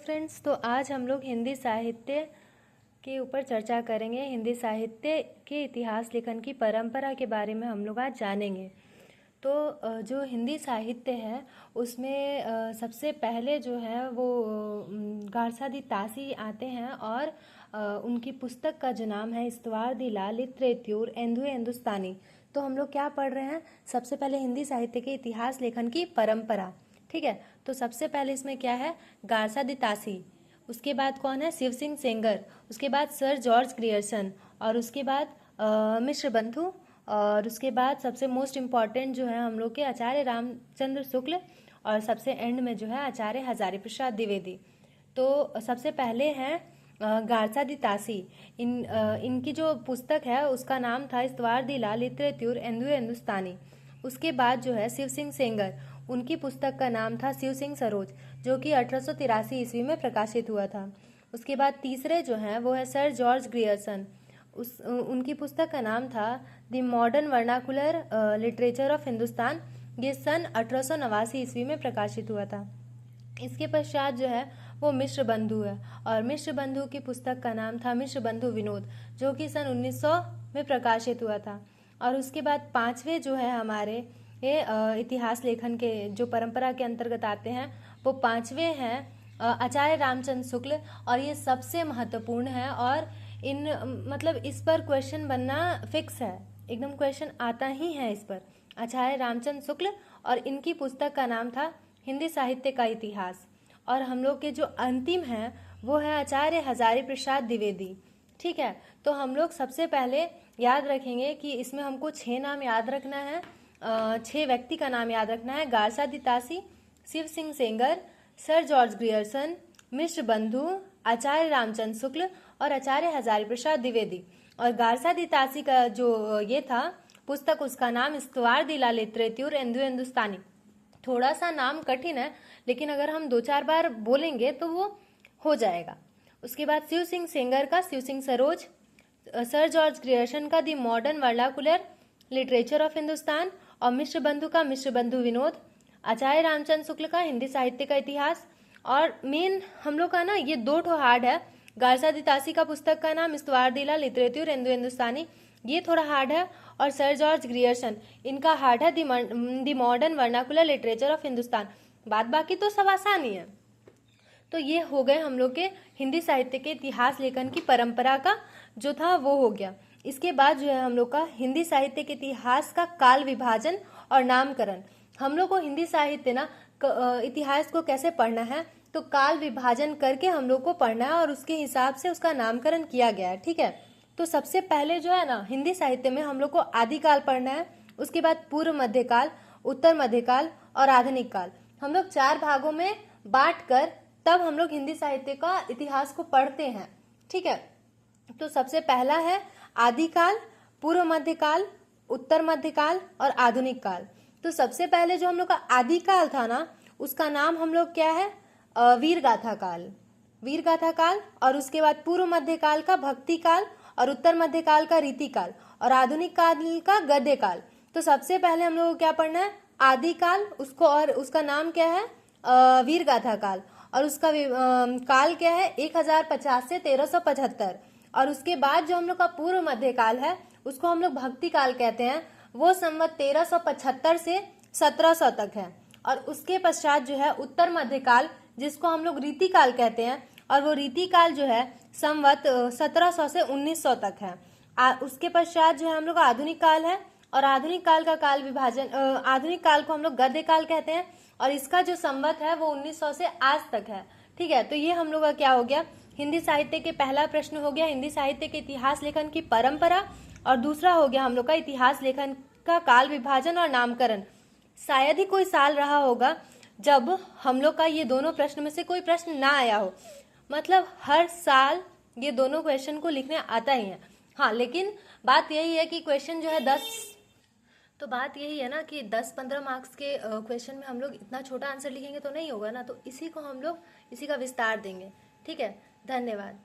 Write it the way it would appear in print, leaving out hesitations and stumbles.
Friends, तो आज हम लोग हिंदी साहित्य के ऊपर चर्चा करेंगे। हिंदी साहित्य के इतिहास लेखन की परंपरा के बारे में हम लोग आज जानेंगे। तो जो हिंदी साहित्य है उसमें सबसे पहले जो है वो गारसादी तासी आते हैं और उनकी पुस्तक का जो नाम है इस्तवार दी ला लिटरेट्यूर एंधु हिंदुस्तानी। तो हम लोग क्या पढ़ रहे हैं? सबसे पहले हिंदी साहित्य के इतिहास लेखन की परंपरा। ठीक है, तो सबसे पहले इसमें क्या है? गारसादी तासी, उसके बाद कौन है? शिव सिंह सेंगर, उसके बाद सर जॉर्ज ग्रियर्सन, और उसके बाद मिश्र बंधु, और उसके बाद सबसे मोस्ट इम्पॉर्टेंट जो है हम लोग के आचार्य रामचंद्र शुक्ल, और सबसे एंड में जो है आचार्य हजारी प्रसाद द्विवेदी। तो सबसे पहले हैं गारसादी तासी। इनकी जो पुस्तक है उसका नाम था इस्तवार दी ला लिटरेट्यूर एंधु हिंदुस्तानी। उसके बाद जो है शिव सिंह सेंगर, उनकी पुस्तक का नाम था शिव सिंह सरोज, जो कि 1883 ईस्वी में प्रकाशित हुआ था। उसके बाद तीसरे जो हैं वो है सर जॉर्ज ग्रियर्सन, उनकी पुस्तक का नाम था the modern vernacular literature of Hindustan, ये सन 1889 ईस्वी में प्रकाशित हुआ था। इसके पश्चात जो है वो मिश्र बंधु है, और मिश्र बंधु की पुस्तक का नाम था मिश्र बंधु विनोद, जो कि सन 1900 में प्रकाशित हुआ था। और उसके बाद पांचवे जो है हमारे ये इतिहास लेखन के जो परंपरा के अंतर्गत आते हैं वो पांचवे हैं आचार्य रामचंद्र शुक्ल, और ये सबसे महत्वपूर्ण है। और इन मतलब इस पर क्वेश्चन बनना फिक्स है, एकदम क्वेश्चन आता ही है इस पर। आचार्य रामचंद्र शुक्ल, और इनकी पुस्तक का नाम था हिंदी साहित्य का इतिहास। और हम लोग के जो अंतिम है वो है आचार्य हजारी प्रसाद द्विवेदी। ठीक है, तो हम लोग सबसे पहले याद रखेंगे कि इसमें हमको 6 नाम याद रखना है, 6 व्यक्ति का नाम याद रखना है। Garcin de Tassy, Shiv Singh Sengar, sir George Grierson, Mishra Bandhu, Acharya Ramchandra Shukla और आचार्य हजारी प्रसाद द्विवेदी। और गारसादी तासी का जो ये था पुस्तक, उसका नाम इस्तवार दी ला लिटरेट्यूर एंधु हिंदुस्तानी। थोड़ा सा नाम कठिन है, लेकिन अगर हम 2-4 बार बोलेंगे तो वो हो जाएगा। उसके बाद शिव सिंह सेंगर का Shiv Singh Saroj, sir George Grierson का the modern vernacular literature of Hindustan, और मिश्र बंधु का मिश्र बंधु विनोद, आचार्य रामचंद्र शुक्ल का हिंदी साहित्य का इतिहास। और मेन हम लोग का ना ये 2 ठो हार्ड है। गारसादी तासी का पुस्तक का नाम इस्तवार दी ला लिटरेट्यूर एंधु हिंदुस्तानी, ये थोड़ा हार्ड है। और सर जॉर्ज ग्रियर्सन, इनका हार्ड है दी modern vernacular literature of Hindustan. बाद बाकी तो सब आसान ही है। तो ये हो गए हम लोग के हिंदी साहित्य के इतिहास लेखन की परंपरा का जो था वो हो गया। इसके बाद जो है हम लोग का हिंदी साहित्य के इतिहास का काल विभाजन और नामकरण। हम लोग को हिंदी साहित्य ना इतिहास को कैसे पढ़ना है, तो काल विभाजन करके हम लोग को पढ़ना है, और उसके हिसाब से उसका नामकरण किया गया है। ठीक है, तो सबसे पहले जो है ना हिंदी साहित्य में हम लोग को आदिकाल पढ़ना है, उसके बाद पूर्व मध्यकाल, उत्तर मध्यकाल और आधुनिक काल। हम लोग 4 भागों में बांट कर तब हम लोग हिंदी साहित्य का इतिहास को पढ़ते हैं। ठीक है, तो सबसे पहला है आदिकाल, पूर्व मध्यकाल, उत्तर मध्यकाल और आधुनिक काल। तो सबसे पहले जो हम लोग का आदिकाल था ना, उसका नाम हम लोग क्या है? वीर गाथा काल, वीर गाथा काल। और उसके बाद पूर्व मध्यकाल का भक्ति काल, और उत्तर मध्यकाल का रीति काल, और आधुनिक काल का गद्य काल। तो सबसे पहले हम लोग को क्या पढ़ना है? आदिकाल, उसको, और उसका नाम क्या है? वीर गाथा काल। और उसका काल क्या है? 1050 से 1375। और उसके बाद जो हम लोग का पूर्व मध्यकाल है उसको हम लोग भक्ति काल कहते हैं, वो संवत 1375 से 1700 तक है। और उसके पश्चात जो है उत्तर मध्यकाल, जिसको हम लोग रीति काल कहते हैं, और वो रीति काल जो है संवत 1700 से 1900 तक है। उसके पश्चात जो है हम लोग आधुनिक काल है, और आधुनिक काल का काल विभाजन, आधुनिक काल को हम लोग गद्य काल कहते हैं, और इसका जो संवत है वो 1900 से आज तक है। ठीक है, तो ये हम लोग का क्या हो गया? हिंदी साहित्य के पहला प्रश्न हो गया हिंदी साहित्य के इतिहास लेखन की परंपरा, और दूसरा हो गया हम लोग का इतिहास लेखन का काल विभाजन और नामकरण। शायद ही कोई साल रहा होगा जब हम लोग का ये दोनों प्रश्न में से कोई प्रश्न ना आया हो। मतलब हर साल ये दोनों क्वेश्चन को लिखने आता ही है। हाँ, लेकिन बात यही है कि क्वेश्चन जो है 10-15 मार्क्स के क्वेश्चन में हम लोग इतना छोटा आंसर लिखेंगे तो नहीं होगा ना, तो इसी को हम लोग इसी का विस्तार देंगे। ठीक है, धन्यवाद।